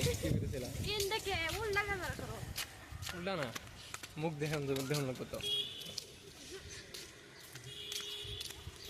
কি কইতেছিলা ইনটাকে উল্টা কাজ করো উল্টা না মুখ দেখেন দেখুন লাগতো তো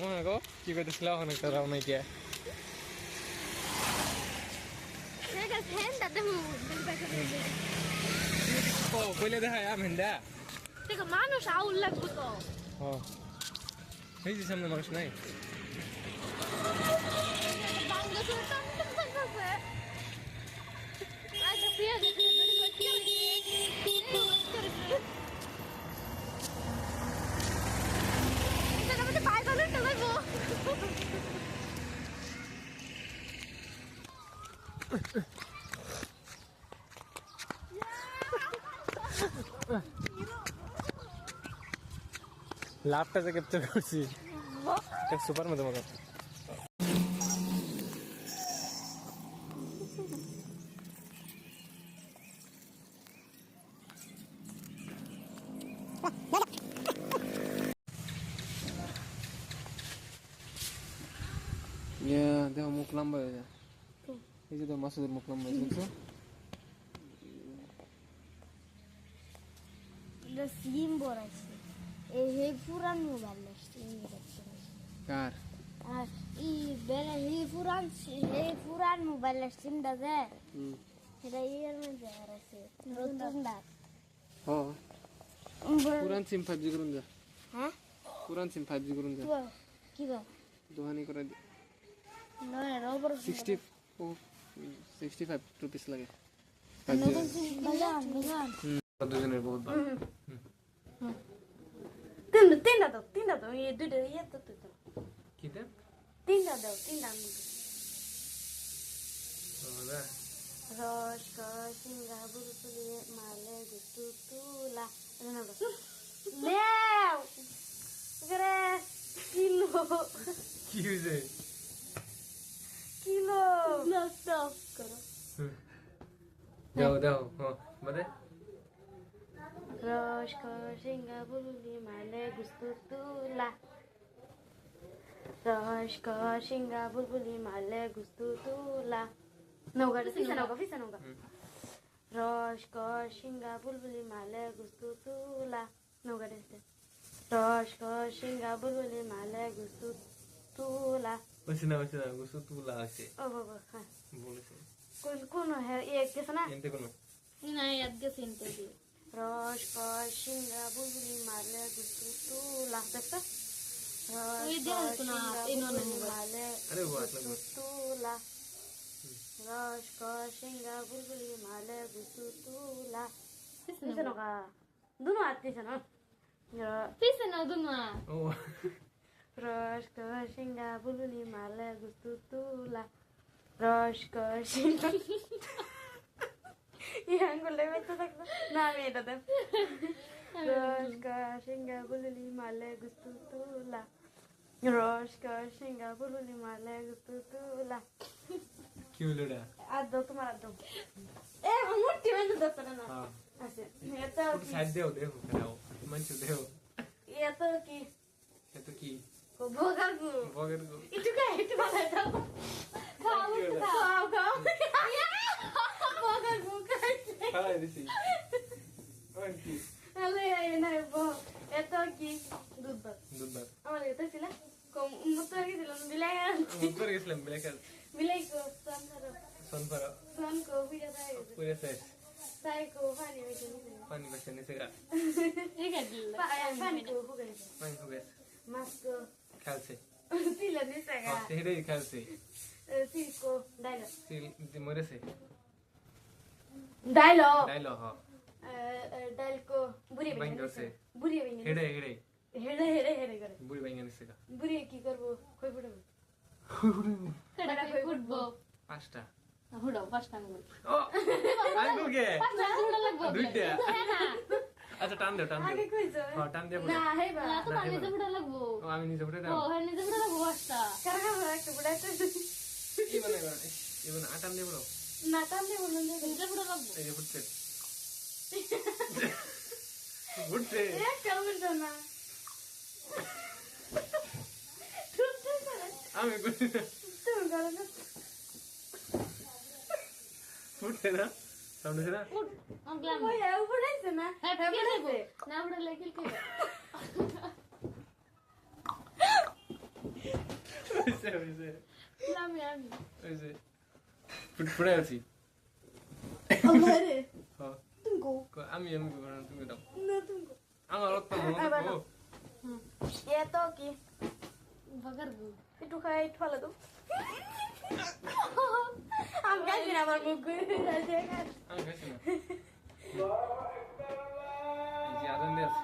মনে গো কি কইতেছিলা ওখানে একটা রাও নাই কে ঠিক আছে হেন্ডা দেবো ও কইলে দেখা মেন্ডা ঠিক মানুষ আউল লাগবো তো ও এই যে সামনে মানুষ নাই বাংলা সুলতান আছে আচ্ছা প্রিয়া দেখে এটা আমাদের বাই বালুন তো লাগবো লাভটা যে ক্যাপচার করছি এটা সুপার মতো মতো দেখো মুখ লম্বা হয়ে যায় এই যে তো মাসুদের মুখ লম্বা হয়ে শুনছো সিম বড়াইছে এই পুরান মোবাইল আসছে কার আর এই বেলা এই পুরান মোবাইল সিমটা যে সেটা এর মধ্যে আছে নতুনটা ও পুরান সিম 5G করুন যা হ্যাঁ পুরান সিম 5G করুন যা কি গো দোহানি করে নয় রবর 65 রুপিস লাগে নতুন সিম বাজান দুজনের বহুত ভালো তিনটা দাও এই দুইটা তো কিতে তিনটা দাও তিনটা ওরা রস সিংহা বুলবুলি মালে গুতু তুলা লেও করে কিলো কি হইছে কিলো স্টপ করো দাও মানে রস সিংহা বুলবুলি মালে গুতু তুলা রস সিংহা বুলবুলি মালে গুতু তুলা নৌকা ফিসা নৌকা রস সিংহা বুলবুলি মালে গুস্তু তুলা নৌকা দেখতে রস সিংহা বুলবুলি মালে গুস্তু তুলা বসে না গুসু তুলা আছে ও বাবা হ্যাঁ বলেছে কোন হ্যাঁ এক গেছে না এনতে কোন না এক গেছে এনতে দি রস সিংহা বুলবুলি মালে গুস্তু তুলা দেখতে রস সিংহা বুলবুলি মালে আরে বাহ লাগলো তুলা রস সিংহা বুলবুলি মালে গুস্তু তুলা ফিসা নৌকা দুনো আত্মীয় না ফিসা না দুনো ও রস সিংহা বুলবুলি মালে গুস্তু তুলা রস সিংহা ইয়াঙ্গুলে বেঁচে থাকতো না আমি এটা দেব রস সিংহা বুলবুলি মালে গুস্তু তুলা রস সিংহা বুলবুলি মালে গুস্তু তুলা কি হলো রে আর দাও তোমার আর দাও এ মুটি মেনে দাও না না হ্যাঁ আচ্ছা এটা পুরো সাইড দেও দাও মনচু দেও এটা কি এত কি ভোগার গু বগের গো একটু ভালো দাও খাও ভোগার গু খাইছে খাই দিছি ওই কি আলে না এটা কি দুধ ভাত আমার এটা ছিল কম মতো কি দিলাম বিলাই উপরে গেছিলাম বিলাই কো সনপারা সন কো বিরা দাই পুরে শেষ তাই কো পানি বসে নিচে গা ঠিক আছে পানি কো हो गए পানি হবে মাছ কো খেলছে তিলা নিচে গা সেরে খেলছে সিল কো ডাইলো সিল মরেছে ডাইলো ডাইলো হ ডাইল কো বুড়ি বাইন করছে বুড়ি বাইন হেড়ে হেড়ে করে বুড়ি বাইন নিচে গা বুড়ি কি করব কই পড়ব কেডা কই ফুটবো পাঁচটা হুড়াও পাঁচটা আঙ্গুল ও আঙ্গুল কে পাঁচটা হুড়া লাগবো দুইটা আচ্ছা টান দে আগে কইছো হ্যাঁ টান দে না হে বা না তো নিজে হুড়া লাগবো ও আমি নিজে উঠে ও দাও হ্যাঁ নিজে হুড়া লাগবো পাঁচটা কারণা একটা বুড়া ইবন আটান দে বড় না কামলে বলুন যে নিজে হুড়া লাগবো এই যে ফুটছে ফুটছে এ কেমন না আমি করি না তুমি করো না ফুটছে না সাউন্ড হচ্ছে না উঠ আমগলাম ওই উপরে আছে না হ্যাঁ কে দেব না উড়ালে কিল কে হয়েছে আমি হয়েছে ফুটে আছি আমারে হ্যাঁ তুমি গো আমি তুমি দাও না তুমি গো আমার রক্ত মনে এ তো কি বগর গু একটু খাই একটু ফেলে দাও আমি খাইছি না আমার মুখ ঘুরে যাচ্ছে আমি খাইছি না এই যে আদান দিয়ে আছে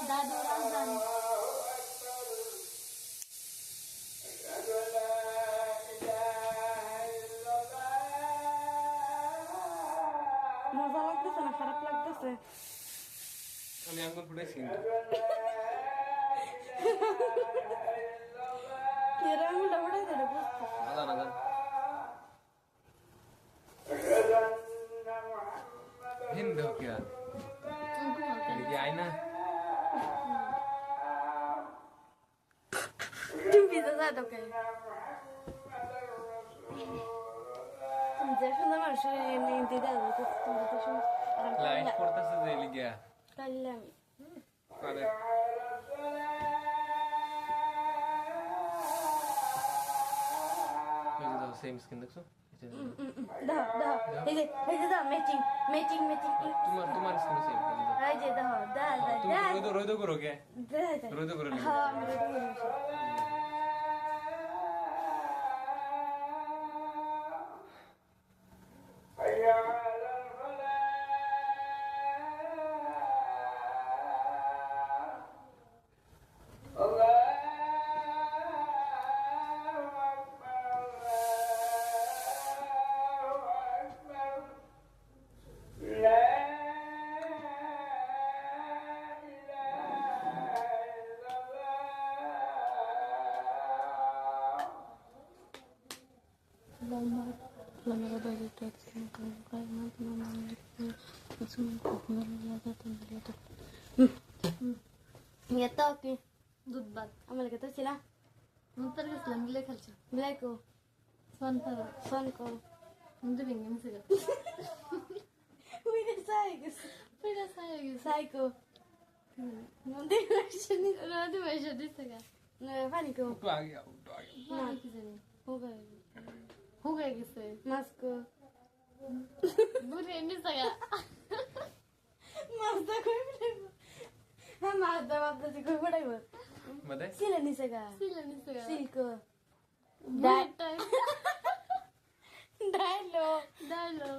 দাদু রাজান মজা লাগতেছে না খারাপ লাগতেছে আমি আঙ্গুল ফুটাইছি কেরা আঙুলটা উড়াই দেবে আদান আদান হিন্দ কিয়া এদিকে আয় না তুমি পিজা যা তোকে যে সুন্দর মানুষ দিতে লাইট পড়তেছে যে লিগিয়া কাইলে আমি আরে এই যে সেম স্কিন দেখছো দাও দাও এই যে দাও ম্যাচিং ম্যাচিং ম্যাচিং তোমার স্কিন সেম এই যে দাও দা দা তুমি দা রোদ করো কে দা দা রোদ করো হ্যাঁ আমি রেডি করেছি এত কি দুধ ভাত আমার কত ছিল মুতার গেছিলাম গিলে খেলছি ব্ল্যাকো সন্তার সনকো মুদে ভেঙে গেছে উইরে সাইকো পেড়া সাই গেছে সাইকো মন্দির রাশনি রাতে পয়সা দিছে গা পানিকো একটু আগে না কি জানি হোগা হয়ে গেছে মাস্কো বুড়ি নিছে গা মাছদা কই পড়াইবো হ্যাঁ মাছদা কই পড়াইবো মধ্যে সিলে নিছে গা সিলে নিছে গা সিল্কো ডাই ডাইলো ডাইলো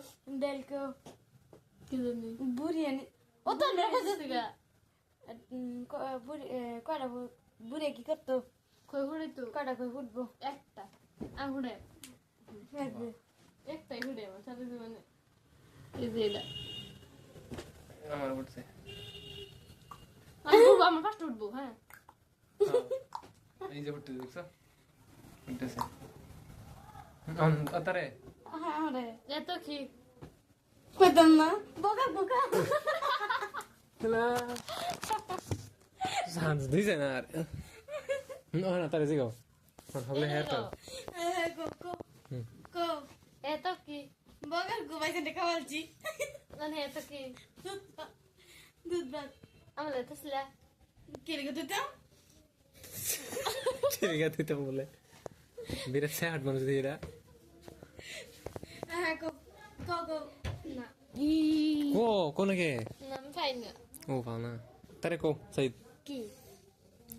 ডেলকো কি জানি বুড়িয়ানি ও তো রেখে দিছে গা কয়টা বুড়িয়া কি করতো কই হুড়ে তো কয়টা কই ফুটবো একটা আহুড়ে একবে একটাই হুড়ে আমার সাথে মানে এই যে এটা আমার উঠছে আমি উঠবো আমার ফার্স্ট উঠবো হ্যাঁ এই যে উঠতে দেখছো উঠতেছে আতারে হ্যাঁ আরে এত কি কইতাম না বোকা বোকা সান্স দিছে না আর না তারে জিগাও হবে হেয়ার কাট কো কো কো এত কি বোকা গোবাইছে দেখা বলছি মানে এত কি দুধ ভাত আমার এত ছিলা কে রে দিতাম ঠিক আছে তুই বলে বিরাট স্যাড মানুষ দিরা হ্যাঁ কো কো কো না কো কোন কে না আমি পাই না ও পানা তারে কো সাইদ কি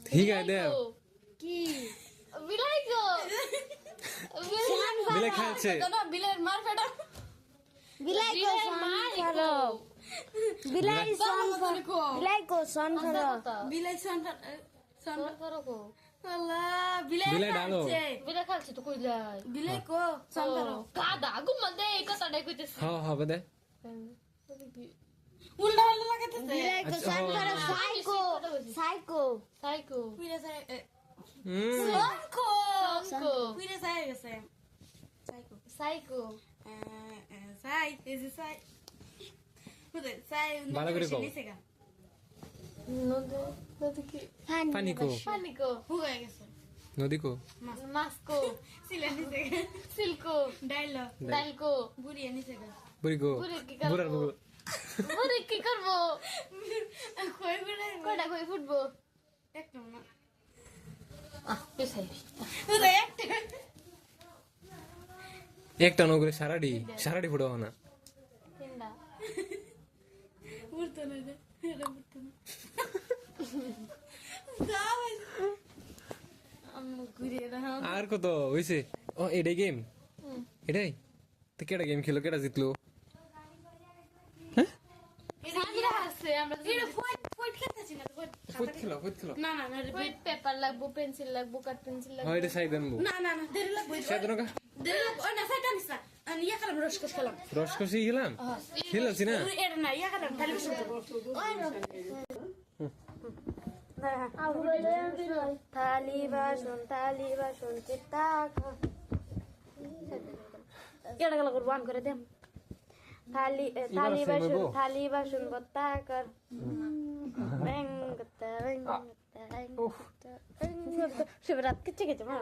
ঠিক আছে দে কি বিলাই গো বিলে খেলছে না বিলের মার ফেটা বিলাই গো মারো বিলাই সন কো বিলাই কো সন ফেলো বিলাই সন সন করো গো আল্লাহ বিলাই বিলাই ডালো। খাচ্ছে। বিলাই খাচ্ছে তো কই যায় বিলাই কো সন করো কাদা গুম্মা দে কথা ডাই কইতেছে হ্যাঁ হবে দে উল্টা উল্টা লাগাতেছে বিলাই কো আচ্ছা, সন ও, ফেলো ও। সাইকো সাইকো সাইকো পুরা সাই হুম সন কো সাইকো পুরা সাই গেছে সাইকো সাইকো সাই এই যে সাই বুঝে সাই ভালো করে কও। নিচে গা নদী নদী কি পানি কো পানি কো হুগাই গেছে নদী কো মাছ কো সিলা নিছে সিল্কো ডাইলো ডাল কো বুড়িয়ে নিছে বুড়ি কো বুড়ি কি করবো? বুড়ার বুড়ো বুড়ি কি করবো কই বুড়াই কয়টা কই ফুটবো একটা না পেছাই তুই একটা একটা নগরে সারাডি ফুটাও না তিনটা উড়তো না রে এটা উড়তো না যাও আমি ঘুরিয়ে দাও আর কত হইছে ও এটাই গেম এটাই তো কেডা গেম খেলো কেডা জিতলো সামিরা আছে আমরা এটা পয়েন্ট পয়েন্ট খেতেছি না পয়েন্ট ফুট খেলো না না না হোয়াইট পেপার লাগবো পেন্সিল লাগবো কাঠ পেন্সিল লাগবো হয় এটা সাইড আনবো না না না দেরি লাগবে সাইড আনো কা দেরি লাগবে ওই না সাইটা নিস না আমি ইয়া কালাম রসকস খেলাম রস কষি খেলাম খেলাছি না এটা না ইয়া কালাম টেলিভিশন থালি বাসন চিত্তা এটা গেল করবো আন করে দেম থালি বাসন বত্তা কর শিবরাত কিচ্ছে গেছে মা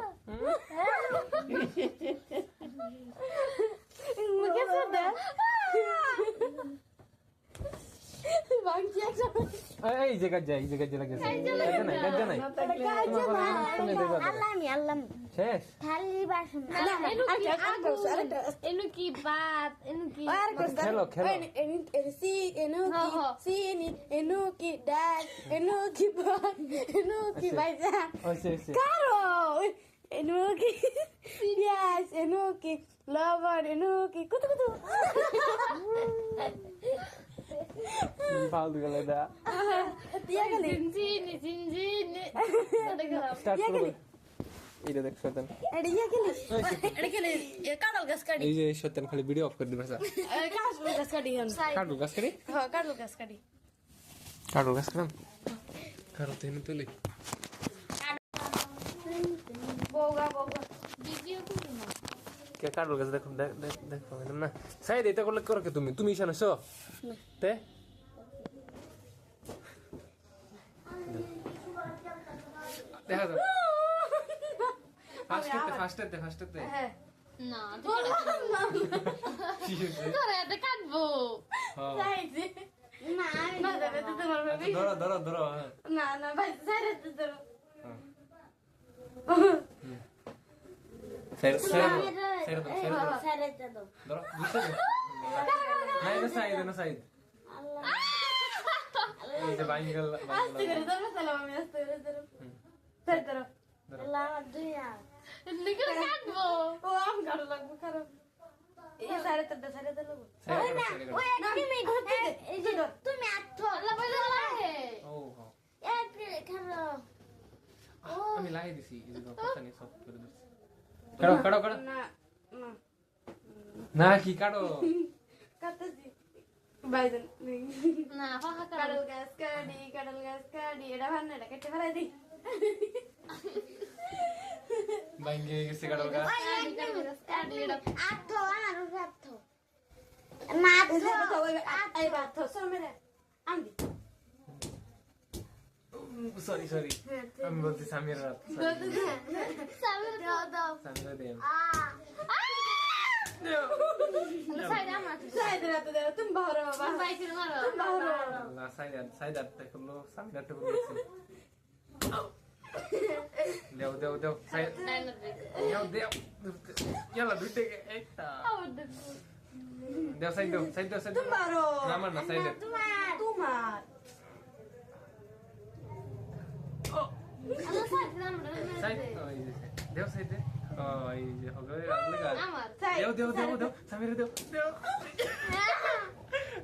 মুখে দে এই জায়গা যাই লাগে গাজ্জা নাই আল্লাহ শেষ থালি বাসন এনু কি বাত এনু কি খেলো Enuki dad, enuki bag, enuki baisan. হইছে Caro, enuki yes, enuki lover, enuki kutu kutu. ফালতু গেলে দা Dia kali. জিনজিনি স্টার্ট করো এটা দেখ শয়তান Ada dia kali. Kadal gas kadi. এই যে শয়তান খালি ভিডিও অফ করে দিবা sir Kadal gas kadi kan. কাটু গাছ করি Ha, kadal gas kadi. কাটু গাছ করাম কারো তো এনে তুলি Boga. ভিডিও করি না কে কাটু গাছ দেখো দেখো না সাইড এটা করলে করো কে তুমি ইশানছো তে দেখা দাও ফাস্টেতে Eh. না তোরা এটা কাটবো Saidi. Na, deve ter dormido. ধরো Na, vai ser de dormir. সেরে ছেড়ে দাও ধরো বুঝছো না সাইড এই যে বাইঙ্গল Aste করে dormir সালাম আমি aste করে dormir. Said dormir. আল্লাহ দুই হাত এদিকে কাটবো ও আম গাড়ো লাগবে খারাপ এই সাড়ে লাগবে ওই তুমি ঘুরতে এই যে তুমি আঠো আল্লাহ বলে লাগে ও এক খেলো আমি লাই দিছি এই যে কথা নেই সব করে দিছি কাটো না না না কি কাটো কাটতেছি বাইদেন না ফাঁকা কাডল গ্যাস কাডি এটা ভান্না এটা কেটে ফেলাই দি বাইঙ্গে গেছে কাটো গা আঠো আর আঠো না আঠো এই বাত সরমেরে আন্দি সরি আমি বলছি সামির রাত সাবির দাও দাও সামির দেম সাইড আমার সাইদ রাত দে তুমি বাহর বাবা বাইকের মারো না সাইড দেখলো সামির রাত বলছি দেও সাইড দেও ইয়ালা দুইতে একটা দেও সাইড তুমি বাহর না আমার না সাইড তোমার আল্লাহ সাইড আমরা সাইড দেও সাইড এই যে হবে আগলে গা আমার দেও সামির দেও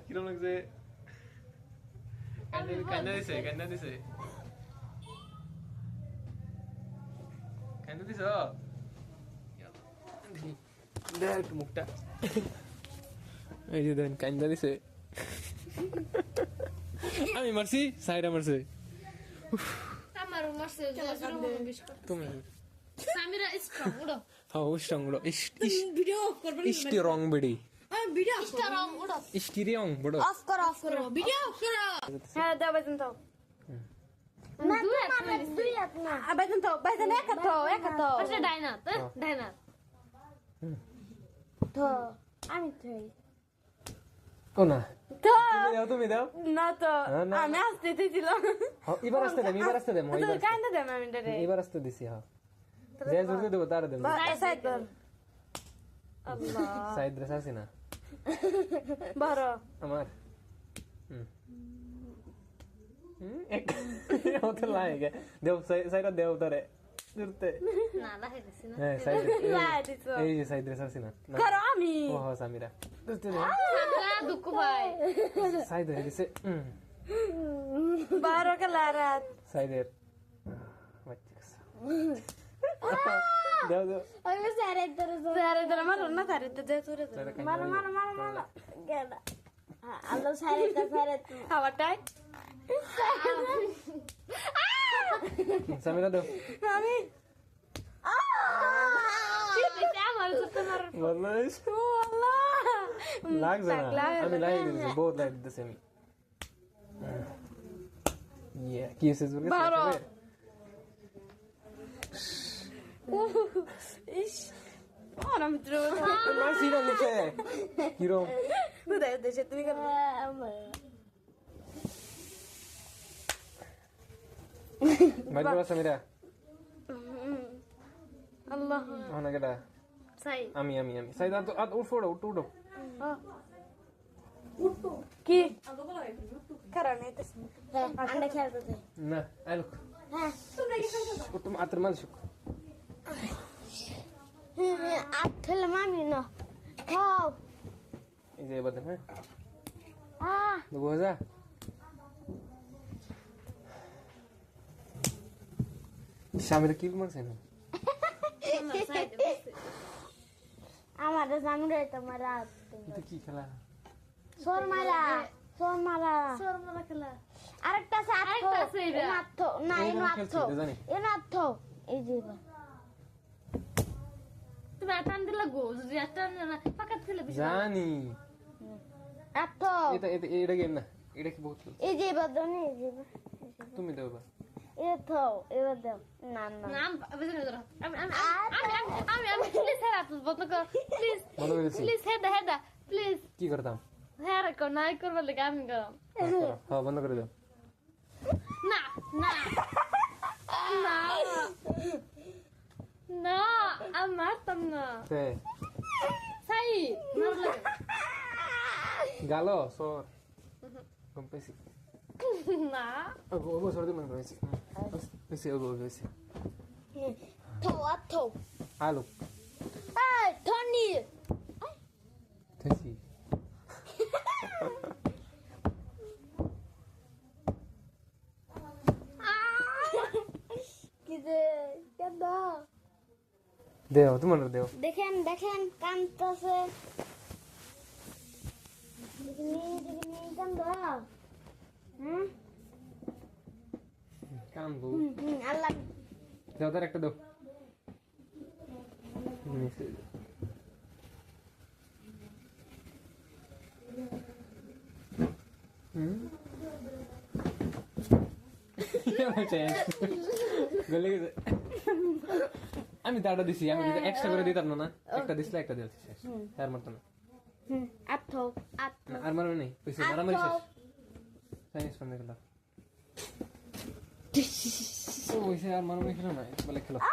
কিরম লাগছে কান্না দিছে কান্না দিছে দেখ মুখটা এই যে দেন কান্দা দিছে আমি মারছি সাইডা মারছে আমার মারছে জোরে বিস্কুট তুমি সামিরা স্ট্রং উড়ো হ্যাঁ স্ট্রং বড় ভিডিও করবেন ইষ্টি রং বেড়ি আমি ভিডিও স্ট্রং উড়ো ইষ্টি রং বড় অফ করো ভিডিও করো হ্যাঁ দাও বাজুন তো হাত না বাইতেন একা তো আসলে ডাইনাত ডাইনাত তো আমি থই ও না তো তুমি দাও না তো না। আমি আসতে দিছিলাম এবার আসতে দেম তো কান্দে দেম আমি ডরে এবার আসতে দিছি হ্যাঁ যে জোরে দেবো তার দেব সাইড কর আল্লাহ সাইড ড্রেস আছে না বড় আমার এক ওতে লাগে দেও সাইড দেও তারে জুরতে না লাহে দিছি না হ্যাঁ সাইড লাই দিছো এই যে সাইড ড্রেস আছে না করো আমি ও হ্যাঁ সামিরা সামরা দুঃখ ভাই সাইড ধরে দিছে বারো কালারাত সাইডের দেও দেও আমি সারে ধরে সারে ধরে মারো না সারে ধরে জোরে মারো মারো মারো মারো গেলা আল্লাহ সারে খাবার টাই সামিরা দেও আমি আমার করতে মার বললাস ও আল্লাহ লাগছে না আমি লাগিয়ে দিয়েছি বহুত লাগিয়ে দিতেছি আমি ইয়ে কি হয়েছে জোরে বারো। ইস ওরা মিত্র মাসি না নিচে কিরম উদয় দেশে তুমি কেন মাইল করা সামিরা আল্লাহ হনা কেডা সাই আমি সাইদ আত উঠো উঠো কি কারণ এটা আন্ডা খেলতে না আই লুক হ্যাঁ উঠম আতর মাল শুক আঠলে মামি না খাও এই যে এবার দেন হ্যাঁ আহ দেবো যা সামিরা কিল মারছে না আমার জামুরে তোমার রাত এটা কি খেলা সোর মারা খেলা আরেকটা আছে আরেকটা আছে এটা। আত্তো না এই এই নাম আত্তো খেলছি, এটা জানি। এই আত্তো এই যে এবার। তুমি আটান দিলা গো যদি আটান না পাকাত খেলে বেশি জানি আত্তো এটা গেম না এটা কি বহুত খেলছে। এই যে এবার দাও না, এই যে এবার। তুমি দেও এবার এটা থাও এবার দাও না না নাম বুঝে না আমি আমি আমি আমি প্লিজ হেরা বন্ধ কর প্লিজ বন্ধ করে দিছি প্লিজ হেডা প্লিজ কি করতাম হেরা কর নাই করবার লাগে আমি গরম হ্যাঁ বন্ধ করে দাও না না না না আমি মারতাম না তে সাই মার লাগে গালো সর কম পেছি না ওগো সর দিন মনে হয়েছে পেছি ওগো হয়েছে থাও আত্তো আলু এই ধনি পেছি কি যে কেন দেও তোমার দেও দেখেন দেখেন কানতেছে দেখনি কান্দ হুম কানবো আল্লাহ দেও তার একটা দেও গলে গেছে আমি তাটা দিছি আমি যদি এক্সট্রা করে দিতাম না একটা দিছিলে একটা দিয়েছি শেষ আর মারতো না আত্তো না, আর মারবে নেই পয়সা মারামারি শেষ চাইনিজ ফোন দেখলাম ও ওইসে আর মারামারি খেলো না বলে খেলো আ